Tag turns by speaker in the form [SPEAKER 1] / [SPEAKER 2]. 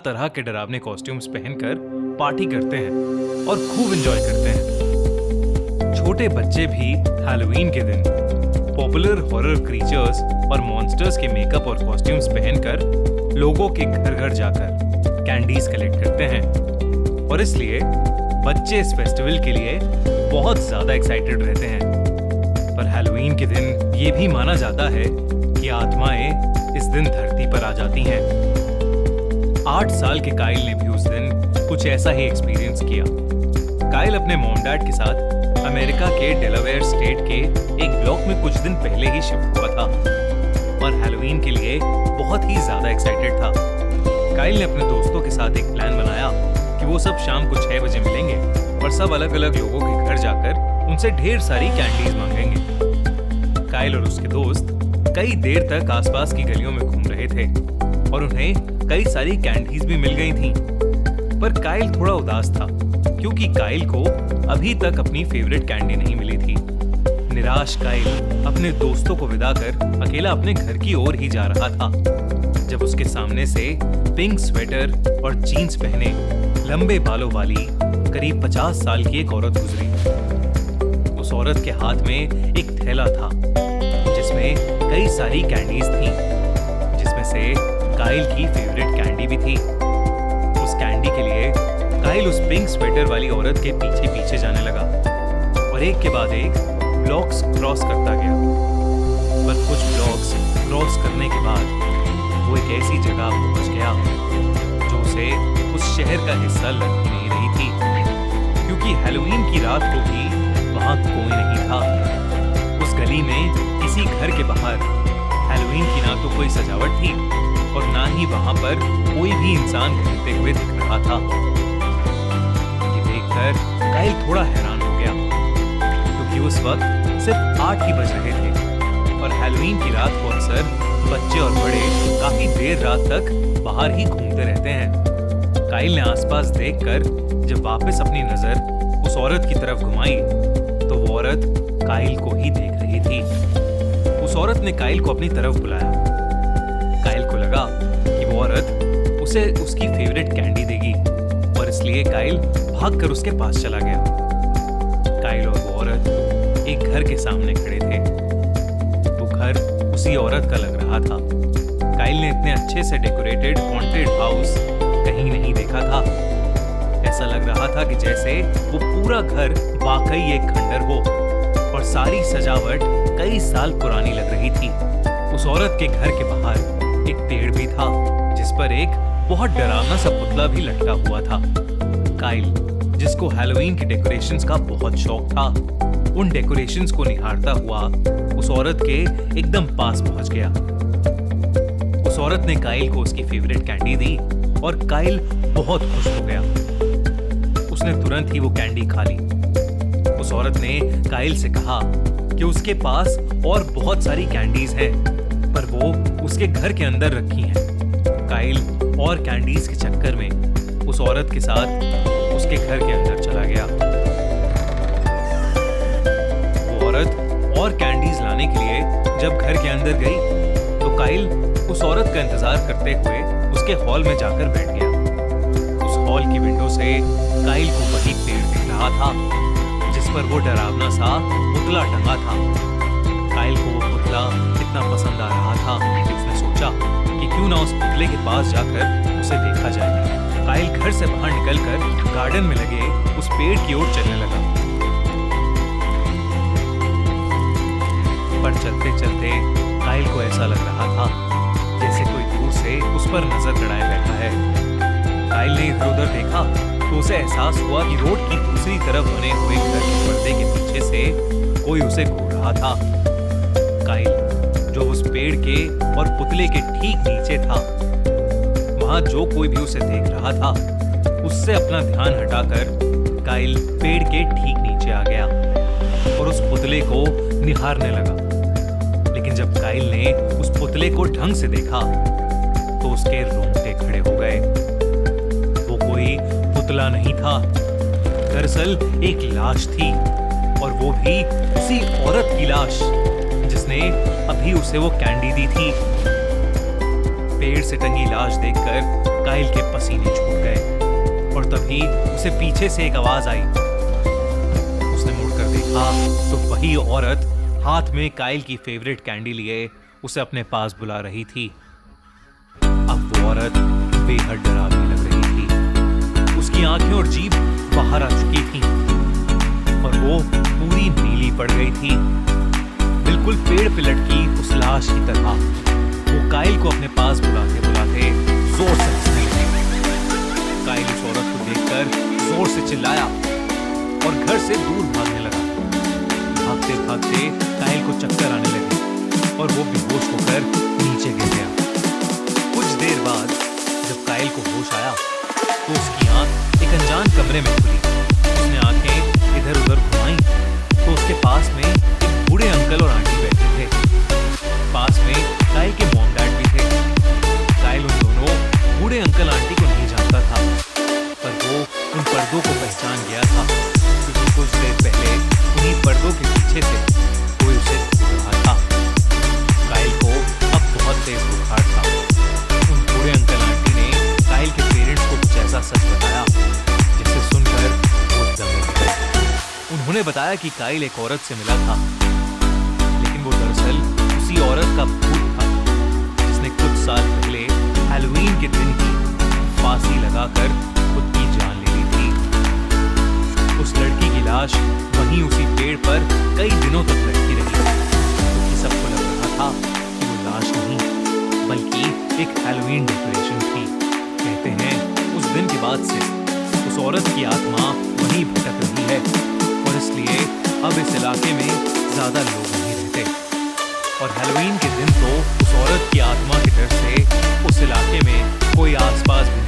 [SPEAKER 1] तरह के डरावने कॉस्ट्यूम्स पहनकर पार्टी करते हैं और खूब एंजॉय करते हैं। छोटे बच्चे भी हैलोवीन के दिन पॉपुलर हॉरर क्रीचर्स और मॉन्स्टर्स के मेकअप और कॉस्ट्यूम्स पहनकर लोगों के घर घर जाकर कैंडीज कलेक्ट करते हैं और इसलिए बच्चे इस फेस्टिवल के लिए बहुत ज्यादा एक्साइटेड रहते हैं। पर हैलोवीन के दिन ये भी माना जाता है कि आत्माएं इस दिन धरती पर आ जाती हैं। 8 साल के काइल ने भी उस दिन कुछ ऐसा ही एक्सपीरियंस किया। काइल अपने मॉम डैड के साथ अमेरिका के डेलावेयर स्टेट के एक ब्लॉक में कुछ दिन पहले ही शिफ्ट हुआ था और हैलोवीन के लिए बहुत ही ज्यादा एक्साइटेड था। काइल ने अपने दोस्तों के साथ एक प्लान बनाया कि वो सब शाम को 6 बजे मिलेंगे और सब अलग अलग लोगों के घर जाकर उनसे ढेर सारी कैंडीज मांगेंगे। काइल और उसके दोस्त कई देर तक आसपास की गलियों में घूम रहे थे और उन्हें कई सारी कैंडीज भी मिल गई थीं। पर काइल थोड़ा उदास था क्योंकि काइल को अभी तक अपनी फेवरेट कैंडी नहीं मिली थी। निराश काइल अपने दोस्तों को विदा कर अकेला अपने घर की ओर ही जा रहा था जब उसके सामने से पिंक स्वेटर और जीन्स पहने लंबे बालों वाली करीब 50 साल की एक औरत गुजरी। उस औरत के हाथ में एक थैला था जिसमें कई सारी कैंडीज थीं, जिसमें से काइल की फेवरेट कैंडी भी थी। उस कैंडी के लिए काइल उस पिंक स्वेटर वाली औरत के पीछे पीछे जाने लगा और एक के बाद एक ब्लॉक्स क्रॉस करता गया। पर कुछ ब्लॉक्स क्रॉस करने के बाद वो एक ऐसी जगह पहुंच गया जो उसे उस शहर का हिस्सा लग नहीं रही थी, क्योंकि हैलोवीन की रात को भी वहां कोई नहीं था। उस गली में किसी घर के बाहर हैलोवीन की ना तो कोई सजावट थी और ना ही वहां पर कोई भी इंसान घूमते हुए दिख रहा था। ये देखकर काइल थोड़ा हैरान हो गया क्योंकि उस वक्त सिर्फ 8 ही बज रहे थे और हैलोवीन की रात को अक्सर बच्चे और बड़े काफी देर रात तक बाहर ही घूमते रहते हैं। काइल ने आसपास देखकर जब वापस अपनी नजर उस औरत की तरफ घुमाई तो वो औरत काइल को ही देख रही थी। उस औरत ने काइल को अपनी तरफ बुलाया। काइल को लगा कि वो औरत उसे उसकी फेवरेट कैंडी देगी और इसलिए काइल भागकर उसके पास चला गया। काइल और वो औरत एक घर के सामने खड़े थे। वो घर उसी औरत का लग रहा था। काइल ने इतने अच्छे से डेकोरेटेड हॉन्टेड हाउस कहीं नहीं देखा था। ऐसा लग रहा था कि जैसे वो पूरा घर वाकई एक खंडर हो और सारी सजावट कई साल पुरानी लग रही थी। उस औरत के घर के बाहर एक पेड़ भी था जिस पर एक बहुत डरावना सा पुतला भी लटका हुआ था। काइल, जिसको हैलोवीन की डेकोरेशंस का बहुत शौक था, उन डेकोरेशंस को निहारता हुआ उस औरत के एकदम पास पहुंच गया। उस औरत ने काइल को उसकी फेवरेट कैंडी दी और काइल बहुत खुश हो गया। उसने तुरंत ही वो कैंडी खा ली। उस औरत ने काइल से कहा कि उसके पास और बहुत सारी कैंडीज हैं, पर वो उसके घर के अंदर रखी हैं। काइल और कैंडीज के चक्कर में उस औरत के साथ उसके घर के अंदर चला गया। वो औरत और कैंडीज लाने के लिए जब घर के अंदर गई तो काइल उस औरत का इंतजार करते हुए उसके हॉल में जाकर बैठ गया। उस हॉल की विंडो से काइल को वही पेड़ दिख रहा था जिस पर वो डरावना सा पुतला टंगा था। काइल को वो पुतला इतना पसंद आ रहा था कि उसने सोचा कि क्यों ना उस पुतले के पास जाकर उसे देखा जाए। काइल घर से बाहर निकलकर गार्डन में लगे उस पेड़ की ओर चलने लगा। पर चलते चलते काइल को ऐसा लग रहा था जैसे कोई दूर से उस पर नजर गड़ाए बैठा है। काइल ने इधर उधर देखा तो उसे एहसास हुआ कि रोड की दूसरी तरफ बने हुए घर के पर्दे के पीछे से कोई उसे घूर रहा था। काइल, जो उस पेड़ के और पुतले के ठीक नीचे था, वहां जो कोई भी उसे देख रहा था उससे अपना ध्यान हटाकर काइल पेड़ के ठीक नीचे आ गया और उस पुतले को निहारने लगा। लेकिन जब काइल ने उस पुतले को ढंग से देखा तो उसके रोंगटे खड़े हो गए। वो कोई पुतला नहीं था, दरअसल एक लाश थी और वो भी उसी औरत की लाश जिसने अभी उसे वो कैंडी दी थी। पेड़ से टंगी लाश देखकर काइल के पसीने छूट गए और तभी उसे पीछे से एक आवाज आई। उसने मुड़कर देखा तो वही औरत हाथ में काइल की फेवरेट कैंडी लिए उसे अपने पास बुला रही थी। अब वो औरत बेहद डरावनी लग रही थी। उसकी आंखें और जीभ बाहर आ चुकी थी और वो पूरी नीली पड़ गई थी, बिल्कुल पेड़ पे लटकी उस लाश की तरह। वो काइल को अपने पास बुलाते बुलाते जोर से हंसने लगी। काइल उस औरत को देखकर जोर से चिल्लाया और घर से दूर भागने लगा। भागते भागते काइल को चक्कर आने लगे और वो बेहोश होकर नीचे गिर गया। कुछ देर बाद जब काइल को होश आया तो उसकी आंख एक अनजान कमरे में खुली। उसने आंखें इधर उधर घुमाई तो उसके पास में एक बूढ़े अंकल और आंटी बैठे थे। पास में काइल के मॉम डैड भी थे। काइल उन दोनों बूढ़े अंकल आंटी को नहीं जानता था, पर वो उन पर्दों को पहचान गया था क्योंकि कुछ देर पहले उन्हीं पर्दों के पीछे से कोई उसे देख रहा था। काइल को अब बहुत तेज बुखार था। उन बूढ़े अंकल आंटी ने काइल के पेरेंट्स को कुछ ऐसा सच बताया जिसे सुनकर वो दंग रह गए। उन्होंने बताया कि काइल एक औरत से मिला था, लेकिन वो दरअसल उसी औरत का भूत था जिसने कुछ साल पहले हैलोवीन के दिन ही फांसी लगाकर खुद की जान ले ली थी। उस लड़की की लाश वहीं उसी पेड़ पर कई दिनों तक लटकी रही क्योंकि सबको लग रहा था कि वो लाश नहीं बल्कि एक हैलोवीन डेकोरेशन थी। कहते हैं उस दिन के बाद से उस औरत की आत्मा वहीं भटक रही है और इसलिए अब इस इलाके में ज्यादा लोग नहीं रहते। और हैलोवीन के दिन तो उस औरत की आत्मा के डर से उस इलाके में कोई आसपास भी